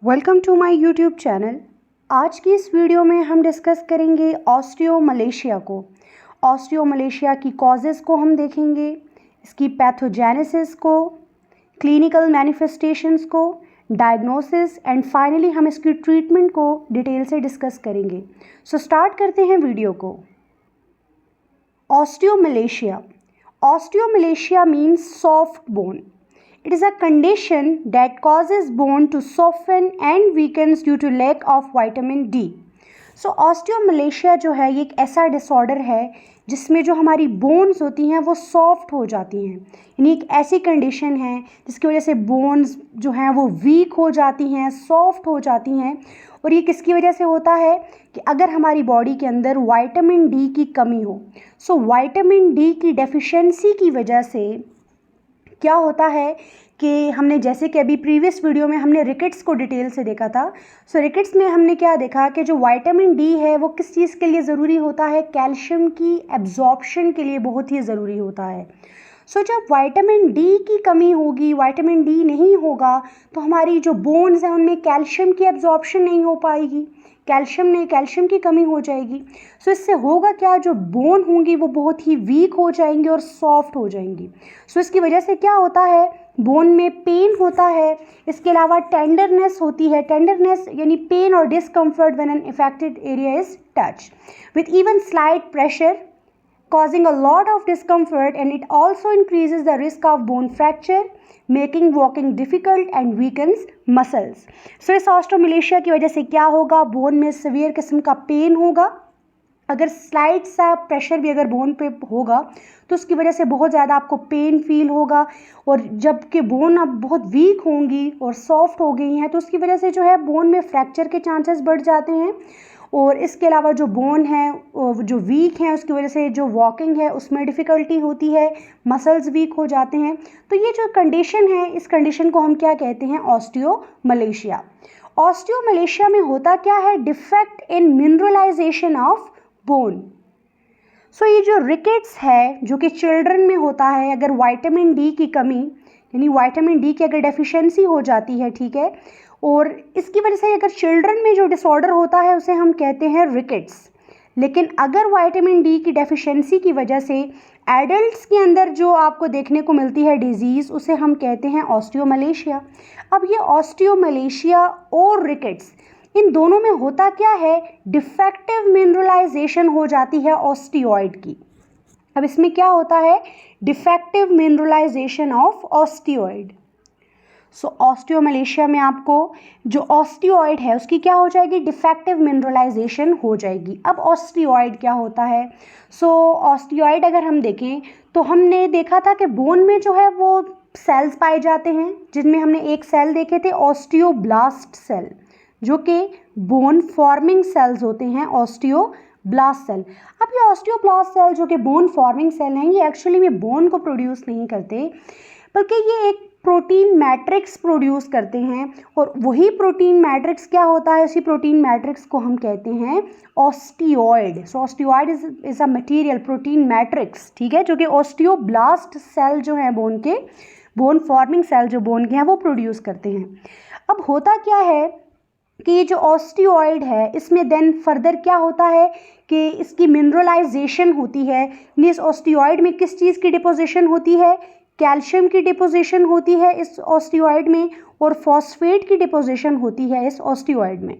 Welcome to my YouTube channel. आज की इस वीडियो में हम डिस्कस करेंगे ऑस्टियोमलेशिया को। ऑस्टियोमलेशिया की कॉजेज़ को हम देखेंगे, इसकी पैथोजेनेसिस को, क्लिनिकल मैनिफेस्टेशंस को, डायग्नोसिस एंड फाइनली हम इसकी ट्रीटमेंट को डिटेल से डिस्कस करेंगे। सो स्टार्ट करते हैं वीडियो को। Osteomalacia. Osteomalacia means soft bone. It is a condition that causes bone to soften and weakens due to lack of vitamin D. So osteomalacia जो है ये एक ऐसा डिसऑर्डर है जिसमें जो हमारी बोन्स होती हैं वो सॉफ्ट हो जाती हैं। यानी एक ऐसी कंडीशन है जिसकी वजह से बोन्स जो हैं वो वीक हो जाती हैं, सॉफ्ट हो जाती हैं। और ये किसकी वजह से होता है कि अगर हमारी बॉडी के अंदर विटामिन डी की कमी हो। सो विटामिन डी की डेफिशिएंसी की वजह से क्या होता है कि हमने जैसे कि अभी प्रीवियस वीडियो में हमने रिकेट्स को डिटेल से देखा था। सो रिकेट्स में हमने क्या देखा कि जो विटामिन डी है वो किस चीज़ के लिए ज़रूरी होता है, कैल्शियम की एब्जॉर्प्शन के लिए बहुत ही ज़रूरी होता है। सो जब विटामिन डी की कमी होगी, विटामिन डी नहीं होगा तो हमारी जो बोन्स हैं उनमें कैल्शियम की एब्जॉर्प्शन नहीं हो पाएगी, कैल्शियम की कमी हो जाएगी। सो इससे होगा क्या, जो बोन होंगी वो बहुत ही वीक हो जाएंगी और सॉफ्ट हो जाएंगी। सो इसकी वजह से क्या होता है, बोन में पेन होता है। इसके अलावा टेंडरनेस होती है। टेंडरनेस यानी पेन और discomfort when an affected area is touch with even slight pressure causing a lot of discomfort, and it also increases the risk of bone fracture, making walking difficult and weakens muscles. So इस osteomalacia की वजह से क्या होगा, bone में severe किस्म का pen होगा। अगर स्लाइट सा प्रेशर भी अगर बोन पे होगा तो उसकी वजह से बहुत ज़्यादा आपको पेन फील होगा। और जबकि बोन अब बहुत वीक होंगी और सॉफ्ट हो गई हैं तो उसकी वजह से जो है बोन में फ्रैक्चर के चांसेस बढ़ जाते हैं। और इसके अलावा जो बोन है जो वीक हैं उसकी वजह से जो वॉकिंग है उसमें डिफ़िकल्टी होती है, मसल्स वीक हो जाते हैं। तो ये जो कंडीशन है इस कंडीशन को हम क्या कहते हैं, ऑस्टियोमलेशिया। ऑस्टियोमलेशिया में होता क्या है, defect in mineralisation of bone. So ये जो रिकेट्स है जो कि चिल्ड्रन में होता है, अगर विटामिन डी की कमी यानी विटामिन डी की अगर डेफिशिएंसी हो जाती है, ठीक है, और इसकी वजह से अगर चिल्ड्रन में जो डिसऑर्डर होता है उसे हम कहते हैं रिकेट्स। लेकिन अगर विटामिन डी की डेफिशिएंसी की वजह से एडल्ट्स के अंदर जो आपको देखने को मिलती है डिजीज़, उसे हम कहते हैं ऑस्टियोमलेशिया। अब ये ऑस्टियोमलेशिया और रिकेट्स इन दोनों में होता क्या है, डिफेक्टिव मिनरलाइजेशन हो जाती है ऑस्टियोइड की। अब इसमें क्या होता है, defective mineralisation of osteoid. So osteomalacia में आपको जो ऑस्टियोइड है उसकी क्या हो जाएगी, डिफेक्टिव मिनरलाइजेशन हो जाएगी। अब ऑस्टियोइड क्या होता है, सो ऑस्टियोइड अगर हम देखें तो हमने देखा था कि बोन में जो है वो सेल्स पाए जाते हैं, जिनमें हमने एक सेल देखे थे ऑस्टियोब्लास्ट सेल, जो कि बोन फॉर्मिंग सेल्स होते हैं, ऑस्टियोब्लास्ट सेल। अब ये ऑस्टियोब्लास्ट सेल जो कि बोन फॉर्मिंग सेल हैं ये एक्चुअली में बोन को प्रोड्यूस नहीं करते, बल्कि ये एक प्रोटीन मैट्रिक्स प्रोड्यूस करते हैं। और वही प्रोटीन मैट्रिक्स क्या होता है, उसी प्रोटीन मैट्रिक्स को हम कहते हैं osteoid. So osteoid is a material protein matrix, ठीक है, जो कि ऑस्टियोब्लास्ट सेल जो है बोन के, बोन फॉर्मिंग सेल जो बोन के हैं वो प्रोड्यूस करते हैं। अब होता क्या है कि ये जो ऑस्टियोइड है इसमें देन फर्दर क्या होता है कि इसकी मिनरलाइजेशन होती है। इस ऑस्टियोइड में किस चीज़ की डिपोजिशन होती है, कैल्शियम की डिपोजिशन होती है इस ऑस्टियोइड में, और फॉस्फेट की डिपोजिशन होती है इस ऑस्टियोइड में।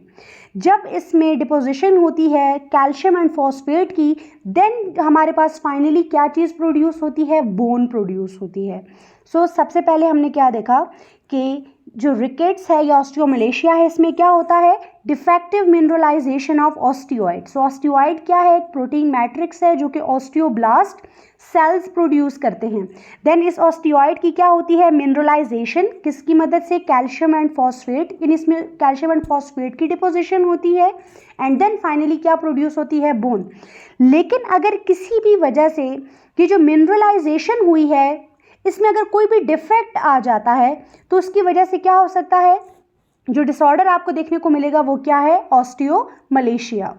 जब इसमें डिपोजिशन होती है कैल्शियम एंड फॉस्फेट की, देन हमारे पास फाइनली क्या चीज़ प्रोड्यूस होती है, बोन प्रोड्यूस होती है। सो सबसे पहले हमने क्या देखा कि जो रिकेट्स है या ऑस्टियोमलेशिया है इसमें क्या होता है, defective mineralisation of osteoid. So osteoid क्या है, एक प्रोटीन मैट्रिक्स है जो कि ऑस्टियोब्लास्ट सेल्स प्रोड्यूस करते हैं। देन इस ऑस्टियोइड की क्या होती है, मिनरलाइजेशन, किसकी मदद से, कैल्शियम एंड फॉस्फेट। इन इसमें कैल्शियम एंड फॉस्फेट की डिपोजिशन होती है एंड देन फाइनली क्या प्रोड्यूस होती है, बोन। लेकिन अगर किसी भी वजह से ये जो मिनरलाइजेशन हुई है इसमें अगर कोई भी डिफेक्ट आ जाता है तो उसकी वजह से क्या हो सकता है, जो डिसऑर्डर आपको देखने को मिलेगा वो क्या है, osteomalacia.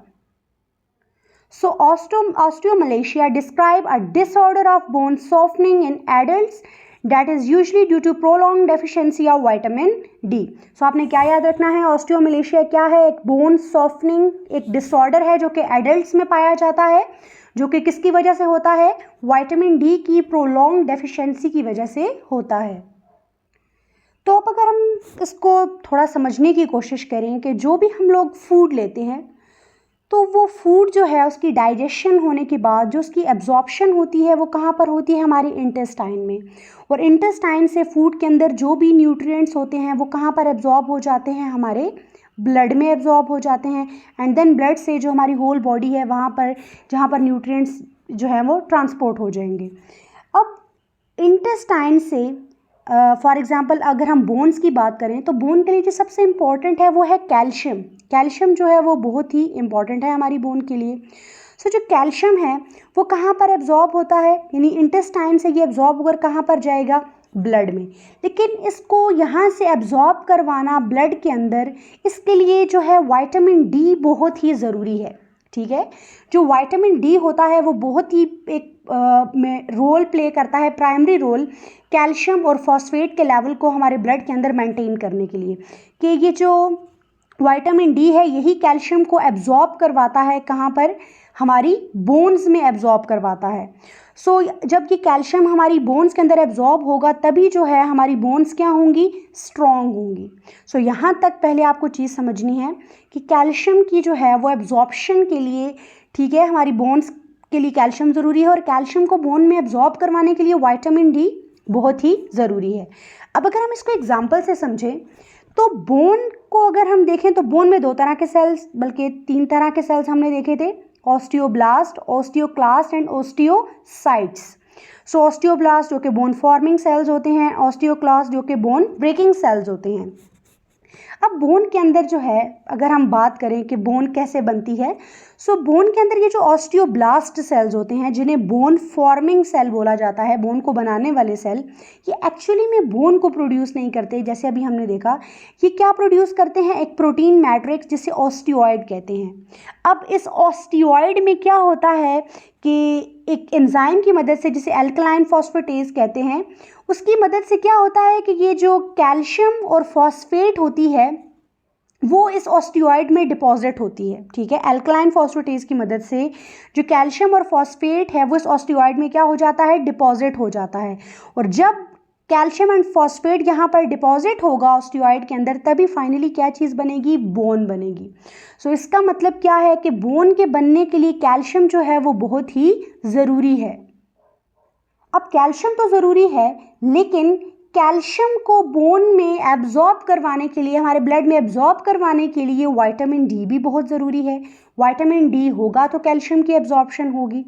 So osteomalacia describe a disorder of bone softening in adults that is usually due to prolong deficiency of vitamin D. So आपने क्या याद रखना है, ऑस्टियोमलेशिया क्या है, एक बोन सॉफ्टनिंग एक डिसऑर्डर है जो कि एडल्ट्स में पाया जाता है, जो कि किसकी वजह से होता है, विटामिन डी की प्रोलॉन्ग डेफिशिएंसी की वजह से होता है। तो अब अगर हम इसको थोड़ा समझने की कोशिश करें कि जो भी हम लोग फूड लेते हैं तो वो फूड जो है उसकी डाइजेशन होने के बाद जो उसकी एब्जॉर्प्शन होती है वो कहाँ पर होती है, हमारी इंटेस्टाइन में। और इंटेस्टाइन से फूड के अंदर जो भी न्यूट्रिएंट्स होते हैं वो कहाँ पर एब्जॉर्ब हो जाते हैं, हमारे ब्लड में एब्जॉर्ब हो जाते हैं। एंड देन ब्लड से जो हमारी होल बॉडी है वहाँ पर जहाँ पर न्यूट्रिएंट्स जो है वो ट्रांसपोर्ट हो जाएंगे। अब इंटेस्टाइन से फॉर एग्जांपल अगर हम बोन्स की बात करें तो बोन के लिए जो सबसे इम्पॉर्टेंट है वो है कैल्शियम। कैल्शियम जो है वो बहुत ही इम्पॉर्टेंट है हमारी बोन के लिए। सो जो कैल्शियम है वो कहाँ पर एब्जॉर्ब होता है, यानी इंटेस्टाइन से ये एब्जॉर्ब होकर कहाँ पर जाएगा, ब्लड में। लेकिन इसको यहाँ से एब्जॉर्ब करवाना ब्लड के अंदर, इसके लिए जो है विटामिन डी बहुत ही ज़रूरी है। ठीक है, जो विटामिन डी होता है वो बहुत ही एक में रोल प्ले करता है, प्राइमरी रोल कैल्शियम और फॉस्फेट के लेवल को हमारे ब्लड के अंदर मेंटेन करने के लिए, कि ये जो विटामिन डी है यही कैल्शियम को एब्जॉर्ब करवाता है, कहाँ पर, हमारी बोन्स में एब्जॉर्ब करवाता है। सो जब ये कैल्शियम हमारी बोन्स के अंदर एब्जॉर्ब होगा तभी जो है हमारी बोन्स क्या होंगी, स्ट्रॉन्ग होंगी। सो यहाँ तक पहले आपको चीज़ समझनी है कि कैल्शियम की जो है वो एब्जॉर्प्शन के लिए, ठीक है, हमारी बोन्स के लिए कैल्शियम ज़रूरी है और कैल्शियम को बोन में एब्जॉर्ब करवाने के लिए विटामिन डी बहुत ही ज़रूरी है। अब अगर हम इसको एग्जाम्पल से समझें तो बोन को अगर हम देखें तो बोन में 2 तरह के सेल्स, बल्कि 3 तरह के सेल्स हमने देखे थे, osteoblast, osteoclast and osteocytes. So osteoblast जो कि बोन फॉर्मिंग सेल्स होते हैं, ऑस्टियोक्लास्ट जो कि बोन ब्रेकिंग सेल्स होते हैं। अब बोन के अंदर जो है अगर हम बात करें कि बोन कैसे बनती है, सो बोन के अंदर ये जो ऑस्टियोब्लास्ट सेल्स होते हैं जिन्हें बोन फॉर्मिंग सेल बोला जाता है, बोन को बनाने वाले सेल, ये एक्चुअली में बोन को प्रोड्यूस नहीं करते। जैसे अभी हमने देखा, ये क्या प्रोड्यूस करते हैं, एक प्रोटीन मैट्रिक्स जिसे ऑस्टियोइड कहते हैं। अब इस ऑस्टियोइड में क्या होता है कि एक एंजाइम की मदद से, जिसे अल्कलाइन फॉस्फेटेज कहते हैं, उसकी मदद से क्या होता है कि ये जो कैल्शियम और फॉस्फेट होती है वो इस ऑस्टियोइड में डिपॉजिट होती है। ठीक है, अल्कलाइन फॉस्फेटेज की मदद से जो कैल्शियम और फॉस्फेट है वो इस ऑस्टियोइड में क्या हो जाता है, डिपॉजिट हो जाता है। और जब कैल्शियम एंड फॉस्फेट यहाँ पर डिपॉजिट होगा ऑस्टियोइड के अंदर, तभी फाइनली क्या चीज़ बनेगी, बोन बनेगी। सो इसका मतलब क्या है कि बोन के बनने के लिए कैल्शियम जो है वो बहुत ही ज़रूरी है। अब कैल्शियम तो ज़रूरी है, लेकिन कैल्शियम को बोन में एब्जॉर्ब करवाने के लिए, हमारे ब्लड में एब्जॉर्ब करवाने के लिए विटामिन डी भी बहुत ज़रूरी है। विटामिन डी होगा तो कैल्शियम की एब्जॉर्प्शन होगी।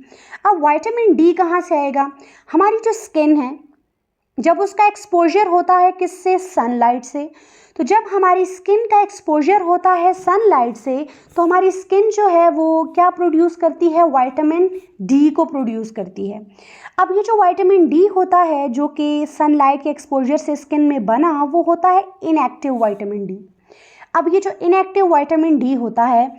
अब विटामिन डी कहाँ से आएगा, हमारी जो स्किन है जब उसका एक्सपोजर होता है किससे, सनलाइट से, तो जब हमारी स्किन का एक्सपोजर होता है सनलाइट से तो हमारी स्किन जो है वो क्या प्रोड्यूस करती है, विटामिन डी को प्रोड्यूस करती है। अब ये जो विटामिन डी होता है जो कि सनलाइट के एक्सपोजर से स्किन में बना, वो होता है इनएक्टिव विटामिन डी। अब ये जो इनएक्टिव विटामिन डी होता है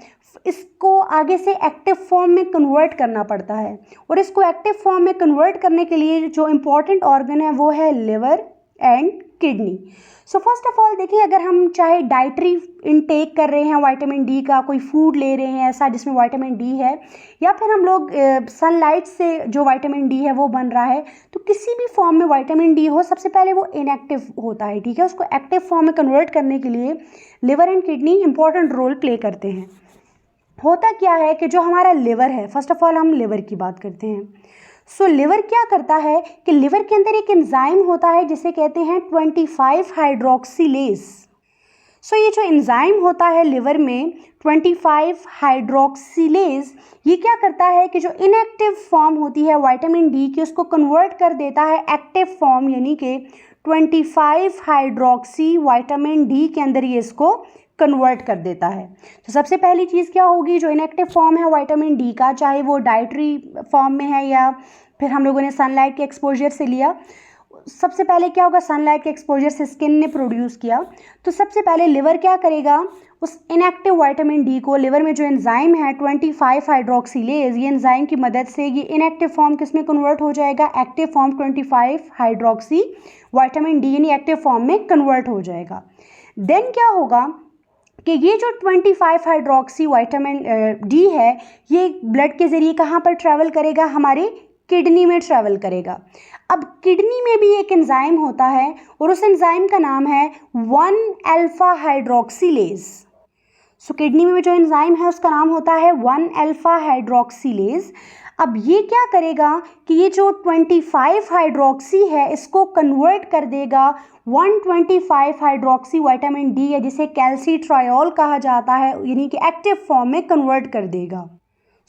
इसको आगे से एक्टिव फॉर्म में कन्वर्ट करना पड़ता है, और इसको एक्टिव फॉर्म में कन्वर्ट करने के लिए जो इम्पॉर्टेंट ऑर्गन है वो है liver and kidney. So first of all देखिए, अगर हम चाहे डाइटरी इनटेक कर रहे हैं विटामिन डी का, कोई फूड ले रहे हैं ऐसा जिसमें विटामिन डी है, या फिर हम लोग सनलाइट से जो विटामिन डी है वो बन रहा है, तो किसी भी फॉर्म में विटामिन डी हो, सबसे पहले वो इनएक्टिव होता है। ठीक है, उसको एक्टिव फॉर्म में कन्वर्ट करने के लिए liver and kidney important role play करते हैं। होता क्या है कि जो हमारा लिवर है, फर्स्ट ऑफ ऑल हम लिवर की बात करते हैं। सो लिवर क्या करता है कि लिवर के अंदर एक एंजाइम होता है जिसे कहते हैं 25 हाइड्रोक्सिलेज। सो ये जो एंजाइम होता है लिवर में 25 हाइड्रोक्सिलेज, ये क्या करता है कि जो इनएक्टिव फॉर्म होती है विटामिन डी की उसको कन्वर्ट कर देता है एक्टिव फॉर्म, यानी कि 25 हाइड्रोक्सी विटामिन डी के अंदर ये इसको कन्वर्ट कर देता है। तो सबसे पहली चीज़ क्या होगी, जो इनएक्टिव फॉर्म है विटामिन डी का, चाहे वो डाइटरी फॉर्म में है या फिर हम लोगों ने सनलाइट के एक्सपोजर से लिया, सबसे पहले क्या होगा, सनलाइट के एक्सपोजर से स्किन ने प्रोड्यूस किया, तो सबसे पहले लिवर क्या करेगा, उस इनएक्टिव विटामिन डी को लिवर में जो एंजाइम है 25 हाइड्रोक्सिलेज, ये एंजाइम की मदद से ये इनएक्टिव फॉर्म किस में कन्वर्ट हो जाएगा, active form 25 hydroxy vitamin D यानी एक्टिव फॉर्म में कन्वर्ट हो जाएगा। देन क्या होगा कि ये जो 25 हाइड्रोक्सी विटामिन डी है ये ब्लड के ज़रिए कहाँ पर ट्रैवल करेगा, हमारे किडनी में ट्रैवल करेगा। अब किडनी में भी एक एंजाइम होता है और उस एंजाइम का नाम है 1 अल्फा हाइड्रोक्सिलेज। सो किडनी में जो एंजाइम है उसका नाम होता है 1 अल्फा हाइड्रोक्सिलेज। अब ये क्या करेगा कि ये जो 25 हाइड्रोक्सी है इसको कन्वर्ट कर देगा 125 हाइड्रोक्सी विटामिन डी है जिसे कैल्सीट्रायोल कहा जाता है, यानी कि एक्टिव फॉर्म में कन्वर्ट कर देगा।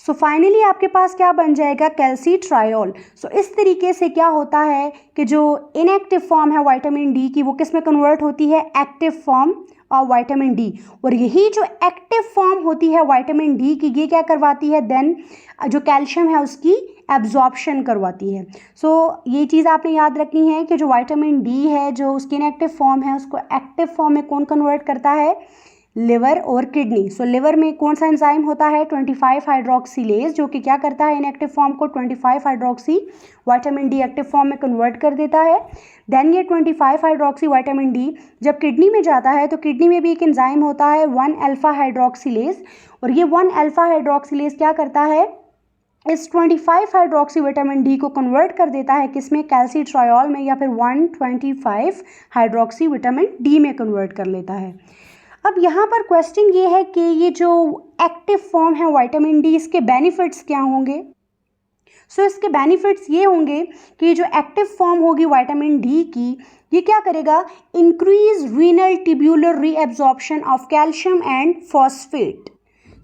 सो फाइनली आपके पास क्या बन जाएगा, कैल्सीट्रायोल। सो इस तरीके से क्या होता है कि जो इनएक्टिव फॉर्म है विटामिन डी की वो किस में कन्वर्ट होती है, active form of vitamin D. और यही जो एक्टिव फॉर्म होती है विटामिन डी की ये क्या करवाती है, देन जो कैल्शियम है उसकी एब्जॉर्प्शन करवाती है। सो ये चीज़ आपने याद रखनी है कि जो विटामिन डी है जो उसकी इनएक्टिव फॉर्म है उसको एक्टिव फॉर्म में कौन कन्वर्ट करता है, लिवर और किडनी। सो लिवर में कौन सा एंजाइम होता है, 25 हाइड्रोक्सिलेज, जो कि क्या करता है इनएक्टिव फॉर्म को 25 hydroxy vitamin D active form में कन्वर्ट कर देता है। देन ये 25 हाइड्रोक्सी विटामिन डी जब किडनी में जाता है तो किडनी में भी एक एंजाइम होता है 1 अल्फा हाइड्रोक्सिलेज, और ये 1 अल्फा हाइड्रोक्सिलेज क्या करता है, इस 25 हाइड्रोक्सी विटामिन डी को कन्वर्ट कर देता है किसमें, कैल्सीट्रायोल में, या फिर 125 हाइड्रोक्सी विटामिन डी में कन्वर्ट कर लेता है। अब यहाँ पर क्वेश्चन ये है कि ये जो एक्टिव फॉर्म है विटामिन डी इसके बेनिफिट्स क्या होंगे। सो इसके बेनिफिट्स ये होंगे कि जो एक्टिव फॉर्म होगी विटामिन डी की ये क्या करेगा, increase renal tubular reabsorption of calcium and phosphate.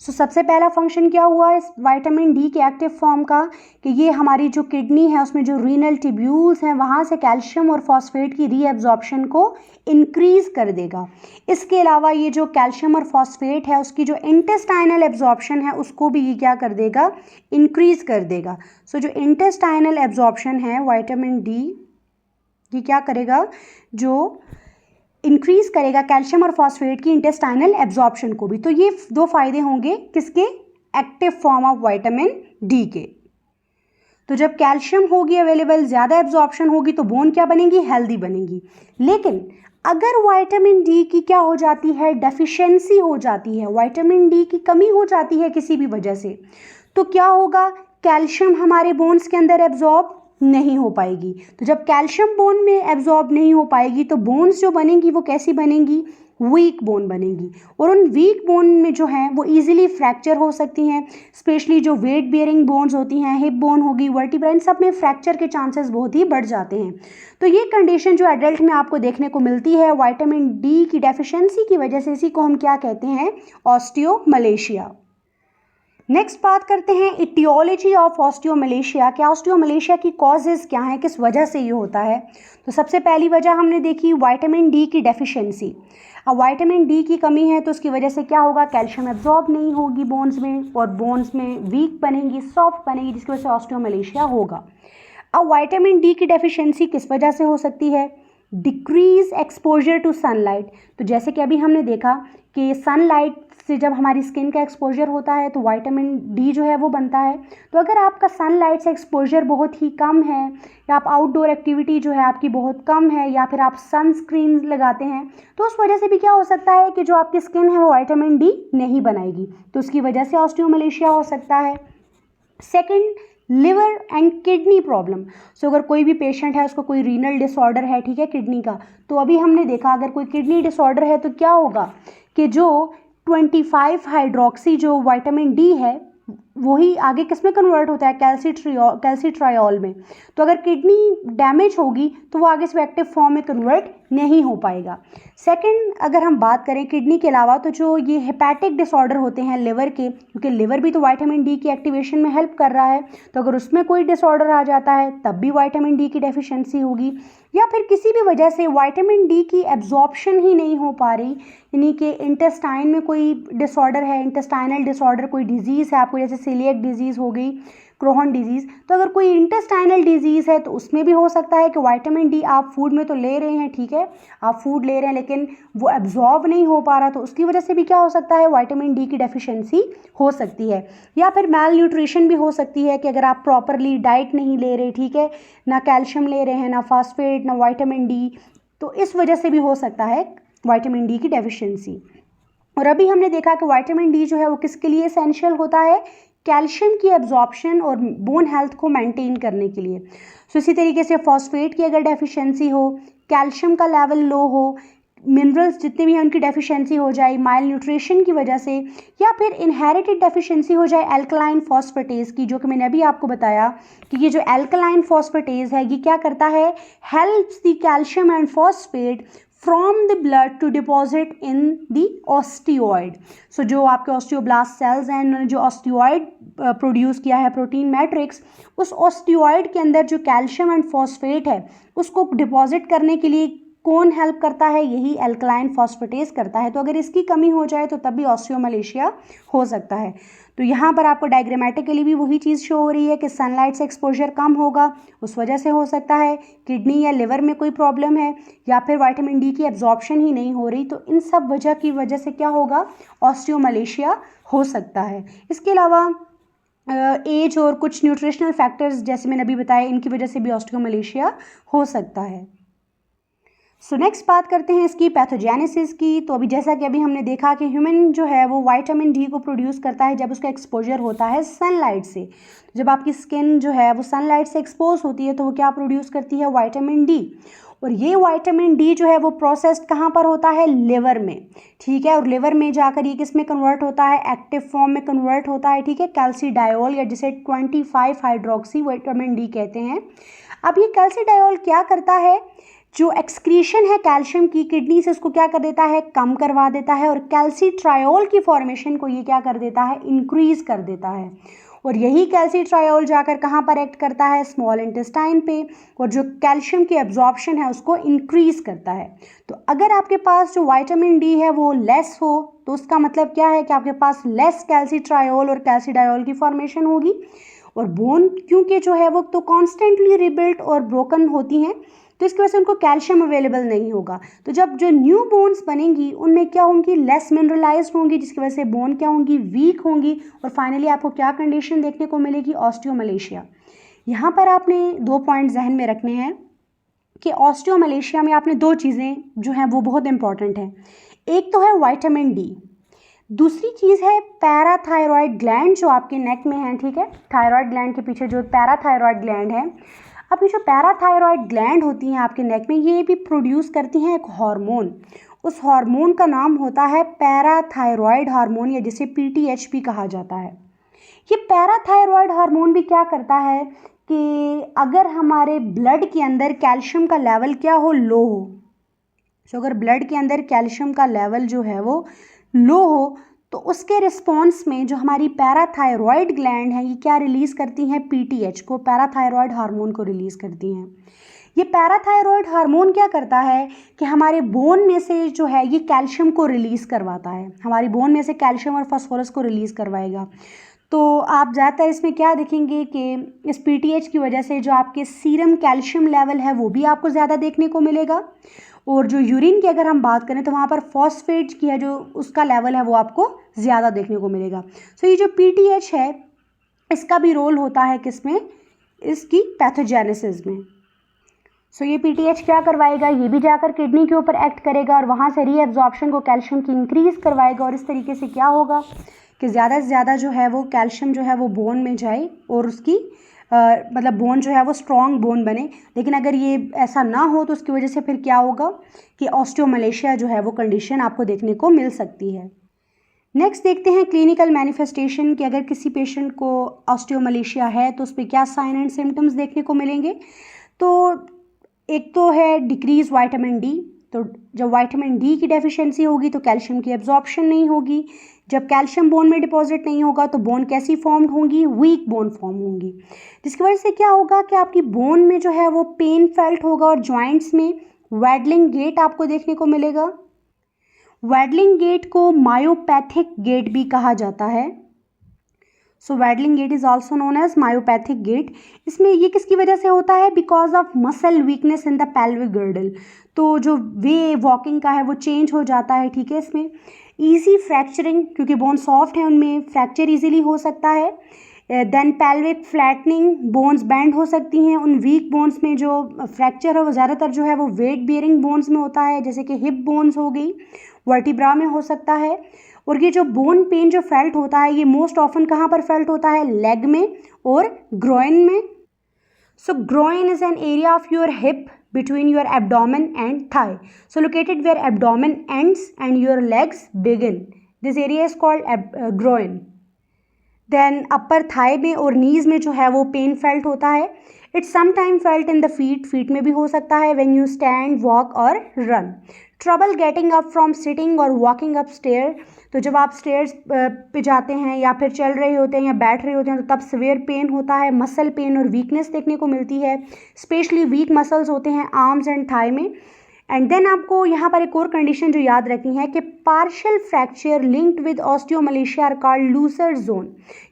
So सबसे पहला फंक्शन क्या हुआ इस विटामिन डी के एक्टिव फॉर्म का कि ये हमारी जो किडनी है उसमें जो रीनल ट्यूब्यूल्स हैं वहाँ से कैल्शियम और फॉस्फेट की रीएब्जॉर्प्शन को इंक्रीज कर देगा। इसके अलावा ये जो कैल्शियम और फॉस्फेट है उसकी जो इंटेस्टाइनल एब्जॉर्प्शन है उसको भी ये क्या कर देगा, इंक्रीज कर देगा। सो जो इंटेस्टाइनल एब्जॉर्प्शन है विटामिन डी ये क्या करेगा, जो इंक्रीज करेगा कैल्शियम और फॉस्फेट की इंटेस्टाइनल एब्जॉर्प्शन को भी। तो ये दो फायदे होंगे किसके, active form of vitamin D के। तो जब कैल्शियम होगी अवेलेबल, ज़्यादा एब्जॉर्प्शन होगी तो बोन क्या बनेगी, हेल्दी बनेगी। लेकिन अगर विटामिन डी की क्या हो जाती है, डेफिशिएंसी हो जाती है, विटामिन डी की कमी हो जाती है किसी भी वजह से, तो क्या होगा, कैल्शियम हमारे बोन्स के अंदर एब्जॉर्ब नहीं हो पाएगी। तो जब कैल्शियम बोन में एब्जॉर्ब नहीं हो पाएगी तो बोन्स जो बनेंगी वो कैसी बनेंगी, वीक बोन बनेगी। और उन वीक बोन में जो है वो इजीली फ्रैक्चर हो सकती हैं, स्पेशली जो वेट बियरिंग बोन्स होती हैं, हिप बोन होगी, वर्टिब्रा, इन सब में फ्रैक्चर के चांसेस बहुत ही बढ़ जाते हैं। तो ये कंडीशन जो एडल्ट में आपको देखने को मिलती है विटामिन डी की डेफिशिएंसी की वजह से, इसी को हम क्या कहते हैं, ऑस्टियोमलेशिया। नेक्स्ट बात करते हैं इटियोलॉजी ऑफ ऑस्टियोमलेशिया। क्या ऑस्टियोमलेशिया की कॉजेज़ क्या हैं, किस वजह से ये होता है। तो सबसे पहली वजह हमने देखी विटामिन डी की डेफिशिएंसी। अब विटामिन डी की कमी है तो उसकी वजह से क्या होगा, कैल्शियम एब्जॉर्ब नहीं होगी बोन्स में और बोन्स में वीक बनेंगी, सॉफ्ट बनेगी, जिसकी वजह से ऑस्टियोमलेशिया होगा। अब विटामिन डी की डेफिशिएंसी किस वजह से हो सकती है, डिक्रीज एक्सपोजर टू सनलाइट। तो जैसे कि अभी हमने देखा कि सनलाइट से जब हमारी स्किन का एक्सपोजर होता है तो विटामिन डी जो है वो बनता है। तो अगर आपका सनलाइट से एक्सपोजर बहुत ही कम है, या आप आउटडोर एक्टिविटी जो है आपकी बहुत कम है, या फिर आप सनस्क्रीन लगाते हैं, तो उस वजह से भी क्या हो सकता है कि जो आपकी स्किन है वो विटामिन डी नहीं बनाएगी, तो उसकी वजह से ऑस्टियोमलेशिया हो सकता है। Second, liver and kidney problem. So अगर कोई भी पेशेंट है उसको कोई रीनल डिसऑर्डर है, ठीक है, किडनी का, तो अभी हमने देखा अगर कोई किडनी डिसऑर्डर है तो क्या होगा कि जो 25 हाइड्रोक्सी जो विटामिन डी है वही आगे किस में कन्वर्ट होता है, कैल्सीट्रायोल में। तो अगर किडनी डैमेज होगी तो वो आगे से एक्टिव फॉर्म में कन्वर्ट नहीं हो पाएगा। सेकंड, अगर हम बात करें किडनी के अलावा तो जो ये हेपेटिक डिसऑर्डर होते हैं लिवर के, क्योंकि लिवर भी तो विटामिन डी की एक्टिवेशन में हेल्प कर रहा है, तो अगर उसमें कोई डिसऑर्डर आ जाता है तब भी विटामिन डी की डेफिशिएंसी होगी। या फिर किसी भी वजह से विटामिन डी की एब्जॉर्प्शन ही नहीं हो पा रही, यानी कि इंटेस्टाइन में कोई डिसऑर्डर है, इंटेस्टाइनल डिसऑर्डर, कोई डिजीज़ है आपको, जैसे सीलिएक डिजीज़ हो गई, क्रोहन डिजीज़। तो अगर कोई इंटेस्टाइनल डिजीज़ है तो उसमें भी हो सकता है कि विटामिन डी आप फूड में तो ले रहे हैं, ठीक है, आप फूड ले रहे हैं लेकिन वो एब्जॉर्ब नहीं हो पा रहा, तो उसकी वजह से भी क्या हो सकता है, विटामिन डी की डेफिशिएंसी हो सकती है। या फिर मैल न्यूट्रिशन भी हो सकती है कि अगर आप प्रॉपरली डाइट नहीं ले रहे, ठीक है, ना कैल्शियम ले रहे हैं, ना फास्फेट, ना विटामिन डी, तो इस वजह से भी हो सकता है विटामिन डी की डेफिशिएंसी। और अभी हमने देखा कि विटामिन डी जो है वो किसके लिए एसेंशियल होता है, कैल्शियम की एब्जॉर्प्शन और बोन हेल्थ को मेंटेन करने के लिए। सो इसी तरीके से फॉस्फेट की अगर डेफिशिएंसी हो, कैल्शियम का लेवल लो हो, मिनरल्स जितने भी हैं उनकी डेफिशिएंसी हो जाए माइल न्यूट्रिशन की वजह से, या फिर इनहेरिटेड डेफिशिएंसी हो जाए एल्कलाइन फॉस्फेटेज की, जो कि मैंने अभी आपको बताया कि ये जो एल्कलाइन फॉस्फेटेज है ये क्या करता है, helps the calcium and phosphate from the blood to deposit in the osteoid. So जो आपके ऑस्टियोब्लास्ट सेल्स हैं, उन्होंने जो ऑस्टियोइड प्रोड्यूस किया है, प्रोटीन मैट्रिक्स, उस ऑस्टियोइड के अंदर जो कैल्शियम एंड फॉस्फेट है उसको डिपॉजिट करने के लिए कौन हेल्प करता है, यही एल्कलाइन फॉस्फेटेज करता है। तो अगर इसकी कमी हो जाए तो तब भी ऑस्टियोमलेशिया हो सकता है। तो यहाँ पर आपको डायग्रामेटिकली भी वही चीज़ शो हो रही है कि सनलाइट से एक्सपोजर कम होगा, उस वजह से हो सकता है किडनी या लिवर में कोई प्रॉब्लम है, या फिर विटामिन डी की एब्जॉर्प्शन ही नहीं हो रही, तो इन सब वजह की वजह से क्या होगा, ऑस्टियोमलेशिया हो सकता है। इसके अलावा एज और कुछ न्यूट्रिशनल फैक्टर्स जैसे मैंने अभी बताया, इनकी वजह से भी ऑस्टियोमलेशिया हो सकता है। सो नेक्स्ट बात करते हैं इसकी पैथोजेनेसिस की। तो अभी जैसा कि अभी हमने देखा कि ह्यूमन जो है वो विटामिन डी को प्रोड्यूस करता है जब उसका एक्सपोजर होता है सनलाइट से। जब आपकी स्किन जो है वो सनलाइट से एक्सपोज होती है तो वो क्या प्रोड्यूस करती है, विटामिन डी। और ये विटामिन डी जो है वो प्रोसेस्ड कहाँ पर होता है, लिवर में, ठीक है। और लिवर में जाकर ये किस में कन्वर्ट होता है, एक्टिव फॉर्म में कन्वर्ट होता है, ठीक है, कैल्सीडायोल, या जिसे 25 हाइड्रोक्सी विटामिन डी कहते हैं। अब ये कैल्सीडायोल क्या करता है, जो एक्सक्रीशन है कैल्शियम की किडनी से उसको क्या कर देता है, कम करवा देता है, और कैल्सीट्रायोल की फॉर्मेशन को ये क्या कर देता है, इंक्रीज कर देता है। और यही कैल्सीट्रायोल जाकर कहाँ पर एक्ट करता है, स्मॉल इंटेस्टाइन पे, और जो कैल्शियम की एब्जॉर्प्शन है उसको इंक्रीज करता है। तो अगर आपके पास जो विटामिन डी है वो लेस हो तो उसका मतलब क्या है कि आपके पास लेस कैल्सीट्रायोल और कैल्सीडायोल की फॉर्मेशन होगी। और बोन क्योंकि जो है वो तो कॉन्स्टेंटली रिबिल्ट और ब्रोकन होती हैं, तो इसकी वजह से उनको कैल्शियम अवेलेबल नहीं होगा। तो जब जो न्यू बोन्स बनेंगी उनमें क्या होंगी, लेस मिनरलाइज्ड होंगी, जिसकी वजह से बोन क्या होंगी, वीक होंगी, और फाइनली आपको क्या कंडीशन देखने को मिलेगी, ऑस्टियोमलेशिया। यहाँ पर आपने 2 पॉइंट जहन में रखने हैं कि ऑस्टियोमलेशिया में आपने 2 चीज़ें जो हैं वो बहुत इंपॉर्टेंट हैं। एक तो है विटामिन डी, दूसरी चीज़ है पैराथायरॉयड ग्लैंड जो आपके नेक में है, ठीक है, थायरॉयड ग्लैंड के पीछे जो पैराथायरॉयड ग्लैंड है। अब ये जो पैराथायरॉयड ग्लैंड होती हैं आपके नेक में, ये भी प्रोड्यूस करती हैं एक हार्मोन। उस हार्मोन का नाम होता है पैराथायरॉयड हार्मोन, या जिसे पीटीएच भी कहा जाता है। ये पैराथायरॉयड हार्मोन भी क्या करता है कि अगर हमारे ब्लड के अंदर कैल्शियम का लेवल क्या हो, लो हो, तो अगर ब्लड के अंदर कैल्शियम का लेवल जो है वो लो हो तो उसके रिस्पॉन्स में जो हमारी पैराथायरॉयड ग्लैंड है ये क्या रिलीज़ करती हैं, पीटीएच को, पैराथायरॉयड हार्मोन को रिलीज़ करती हैं। ये पैराथायरॉयड हार्मोन क्या करता है कि हमारे बोन में से जो है ये कैल्शियम को रिलीज़ करवाता है, हमारी बोन में से कैल्शियम और फास्फोरस को रिलीज़ करवाएगा। तो आप ज़्यादातर इसमें क्या देखेंगे कि इस पीटीएच की वजह से जो आपके सीरम कैल्शियम लेवल है वो भी आपको ज़्यादा देखने को मिलेगा, और जो यूरिन की अगर हम बात करें तो वहाँ पर फॉस्फेट की है जो उसका लेवल है वो आपको ज़्यादा देखने को मिलेगा। सो ये जो पीटीएच है इसका भी रोल होता है किसमें, इसकी पैथोजेनेसिस में। सो ये पीटीएच क्या करवाएगा, ये भी जाकर किडनी के ऊपर एक्ट करेगा और वहाँ से रीएब्जॉर्प्शन को कैल्शियम की इंक्रीज़ करवाएगा, और इस तरीके से क्या होगा कि ज़्यादा से ज़्यादा जो है वो कैल्शियम जो है वो बोन में जाए और उसकी मतलब बोन जो है वो स्ट्रॉन्ग बोन बने। लेकिन अगर ये ऐसा ना हो तो उसकी वजह से फिर क्या होगा कि ऑस्टियोमलेशिया जो है वो कंडीशन आपको देखने को मिल सकती है। नेक्स्ट देखते हैं क्लिनिकल मैनिफेस्टेशन कि अगर किसी पेशेंट को ऑस्टियोमलेशिया है तो उस पर क्या साइन एंड सिम्टम्स देखने को मिलेंगे। तो एक तो है डिक्रीज विटामिन डी, तो जब विटामिन डी की डेफिशिएंसी होगी तो कैल्शियम की एब्जॉर्प्शन नहीं होगी। जब कैल्शियम बोन में डिपॉजिट नहीं होगा तो बोन कैसी फॉर्म होंगी, वीक बोन फॉर्म होंगी, जिसकी वजह से क्या होगा कि आपकी बोन में जो है वो पेन फेल्ट होगा, और जॉइंट्स में वैडलिंग गेट आपको देखने को मिलेगा। वैडलिंग गेट को मायोपैथिक गेट भी कहा जाता है। So waddling gait is also known as myopathic gait. इसमें ये किसकी वजह से होता है? Because of muscle weakness in the pelvic girdle. तो जो वे वॉकिंग का है वो चेंज हो जाता है, ठीक है। इसमें ईजी फ्रैक्चरिंग, क्योंकि बोन सॉफ्ट है उनमें फ्रैक्चर ईजिली हो सकता है। Then pelvic flattening, bones bend हो सकती हैं। उन वीक बोन्स में जो फ्रैक्चर है वो ज़्यादातर जो है वो वेट बियरिंग बोन्स में होता है, जैसे कि हिप बोन्स हो गई, वर्टिब्रा में हो सकता है। और ये जो बोन पेन जो फेल्ट होता है ये मोस्ट ऑफन कहाँ पर फेल्ट होता है? लेग में और ग्रोइन में। So groin is an area of your hip between your abdomen and thigh. So located where abdomen ends and your legs begin. This area is called groin. Then upper thigh में और knees में जो है वो pain felt होता है. It's sometimes felt in the feet में भी हो सकता है when you stand, walk or run. Trouble getting up from sitting or walking upstairs. तो जब आप स्टेयर्स पे जाते हैं या फिर चल रहे होते हैं या बैठ रहे होते हैं तो तब सिवियर पेन होता है, मसल पेन और वीकनेस देखने को मिलती है। स्पेशली वीक मसल्स होते हैं आर्म्स एंड थाई में। एंड देन आपको यहाँ पर एक और कंडीशन जो याद रखनी है कि partial fracture linked with osteomalacia are called Looser zone.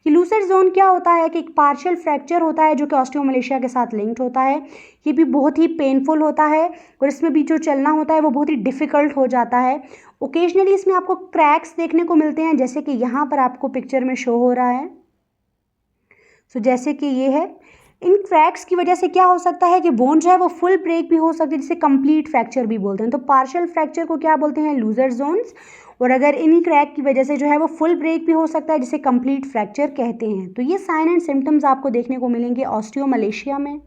ये लूसर जोन क्या होता है कि एक पार्शियल फ्रैक्चर होता है जो कि ऑस्टियोमलेशिया के साथ लिंक्ड होता है। ये भी बहुत ही पेनफुल होता है और इसमें भी जो चलना होता है वो बहुत ही डिफ़िकल्ट हो जाता है। ओकेजनली इसमें आपको क्रैक्स देखने को मिलते हैं, जैसे कि यहाँ पर आपको पिक्चर में शो हो रहा है। सो जैसे कि ये है, इन क्रैक्स की वजह से क्या हो सकता है कि बोन जो है वो फुल ब्रेक भी हो सकती है, जिसे कंप्लीट फ्रैक्चर भी बोलते हैं। तो पार्शियल फ्रैक्चर को क्या बोलते हैं? Looser zones. और अगर इन्हीं क्रैक की वजह से जो है वो फुल ब्रेक भी हो सकता है, जिसे कंप्लीट फ्रैक्चर कहते हैं। तो ये साइन एंड सिम्टम्स आपको देखने को मिलेंगे ऑस्टियोमलेशिया में।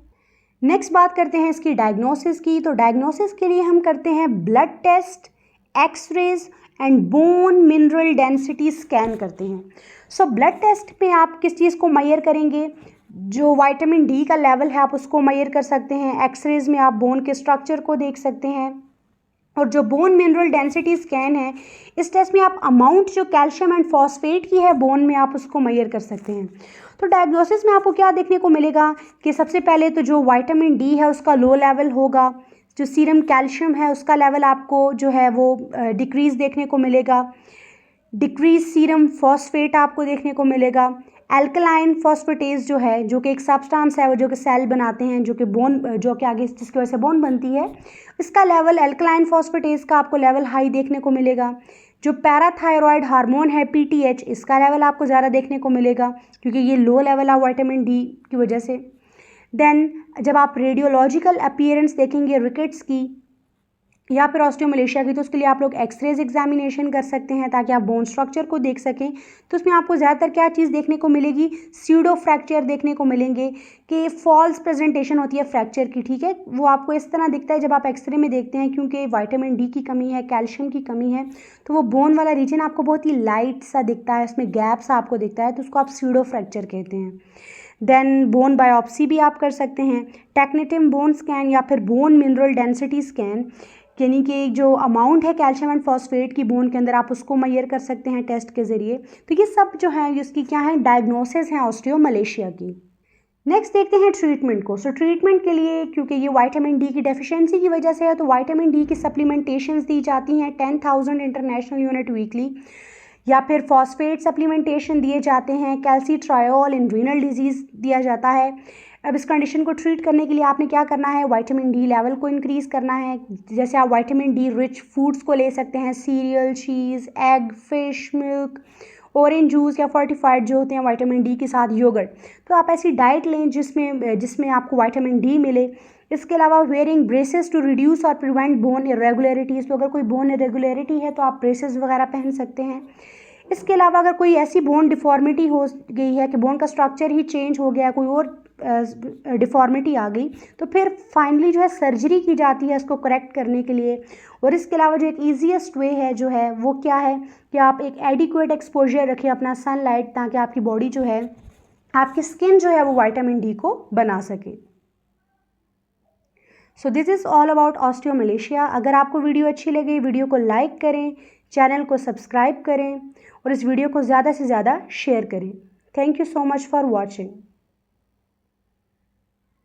नेक्स्ट बात करते हैं इसकी डायग्नोसिस की। तो डायग्नोसिस के लिए हम करते हैं blood test, X rays and bone mineral density scan करते हैं। सो ब्लड टेस्ट पे आप किस चीज़ को मेजर करेंगे? जो विटामिन डी का लेवल है आप उसको मेजर कर सकते हैं। एक्सरेज में आप बोन के स्ट्रक्चर को देख सकते हैं। और जो बोन मिनरल डेंसिटी स्कैन है, इस टेस्ट में आप अमाउंट जो कैल्शियम एंड फॉस्फेट की है बोन में आप उसको मेजर कर सकते हैं। तो डायग्नोसिस में आपको क्या देखने को मिलेगा कि सबसे पहले तो जो विटामिन डी है उसका लो लेवल होगा। जो सीरम कैल्शियम है उसका लेवल आपको जो है वो डिक्रीज़ देखने को मिलेगा। डिक्रीज सीरम फॉस्फेट आपको देखने को मिलेगा। एल्कलाइन फॉस्फेटेज जो है, जो कि एक सब्सटेंस है वो जो कि सेल बनाते हैं, जो कि बोन, जो कि आगे जिसकी वजह से बोन बनती है, इसका लेवल एल्कलाइन फॉस्फेटेज का आपको लेवल हाई देखने को मिलेगा। जो पैराथायरॉयड हार्मोन है पीटीएच, इसका लेवल आपको ज़्यादा देखने को मिलेगा क्योंकि ये लो लेवल है विटामिन डी की वजह से। देन जब आप रेडियोलॉजिकल अपीयरेंस देखेंगे रिकेट्स की या फिर ऑस्टियोमलेशिया की, तो उसके लिए आप लोग एक्सरेज एग्जामिनेशन कर सकते हैं ताकि आप बोन स्ट्रक्चर को देख सकें। तो उसमें आपको ज़्यादातर क्या चीज़ देखने को मिलेगी? स्यूडो फ्रैक्चर देखने को मिलेंगे कि फॉल्स प्रेजेंटेशन होती है फ्रैक्चर की, ठीक है। वो आपको इस तरह दिखता है जब आप एक्सरे में देखते हैं, क्योंकि विटामिन डी की कमी है, कैल्शियम की कमी है, तो वो बोन वाला रीजन आपको बहुत ही लाइट सा दिखता है, उसमें गैप सा आपको दिखता है, तो उसको आप स्यूडो फ्रैक्चर कहते हैं। देन बोन बायोप्सी भी आप कर सकते हैं। टेक्निटिम बोन स्कैन या फिर बोन मिनरल डेंसिटी स्कैन, यानी कि जो अमाउंट है कैल्शियम एंड फॉस्फेट की बोन के अंदर आप उसको मेजर कर सकते हैं टेस्ट के ज़रिए। तो ये सब जो है इसकी क्या है, डायग्नोसिस है ऑस्टियोमलेशिया की। नेक्स्ट देखते हैं ट्रीटमेंट को। सो ट्रीटमेंट के लिए, क्योंकि ये विटामिन डी की डेफिशिएंसी की वजह से है, तो विटामिन डी की सप्लीमेंटेशंस दी जाती हैं 10,000 इंटरनेशनल यूनिट वीकली, या फिर फॉस्फेट सप्लीमेंटेशन दिए जाते हैं। कैल्सीट्रायोल इन रीनल डिजीज़ दिया जाता है। अब इस कंडीशन को ट्रीट करने के लिए आपने क्या करना है? विटामिन डी लेवल को इंक्रीज़ करना है। जैसे आप विटामिन डी रिच फूड्स को ले सकते हैं, cereal, cheese, egg, fish, milk, orange juice या फोर्टिफाइड जो होते हैं विटामिन डी के साथ योगर्ट। तो आप ऐसी डाइट लें जिसमें आपको विटामिन डी मिले। इसके अलावा वेयरिंग ब्रेसेस टू रिड्यूस और प्रिवेंट बोन इरेगुलरिटीज़। तो अगर कोई बोन इरेगुलरिटी है तो आप ब्रेसेस वगैरह पहन सकते हैं। इसके अलावा अगर कोई ऐसी बोन डिफॉर्मिटी हो गई है कि बोन का स्ट्रक्चर ही चेंज हो गया, कोई और डिफॉर्मिटी आ गई, तो फिर फाइनली जो है सर्जरी की जाती है इसको करेक्ट करने के लिए। और इसके अलावा जो एक ईजीएस्ट वे है जो है वो क्या है कि आप एक एडिक्वेट एक्सपोजर रखें अपना सनलाइट, ताकि आपकी बॉडी जो है, आपकी स्किन जो है वो विटामिन डी को बना सके। So this is all about osteomalacia. अगर आपको वीडियो अच्छी लगी, वीडियो को लाइक करें, चैनल को सब्सक्राइब करें और इस वीडियो को ज़्यादा से ज़्यादा शेयर करें। Thank you so much for watching.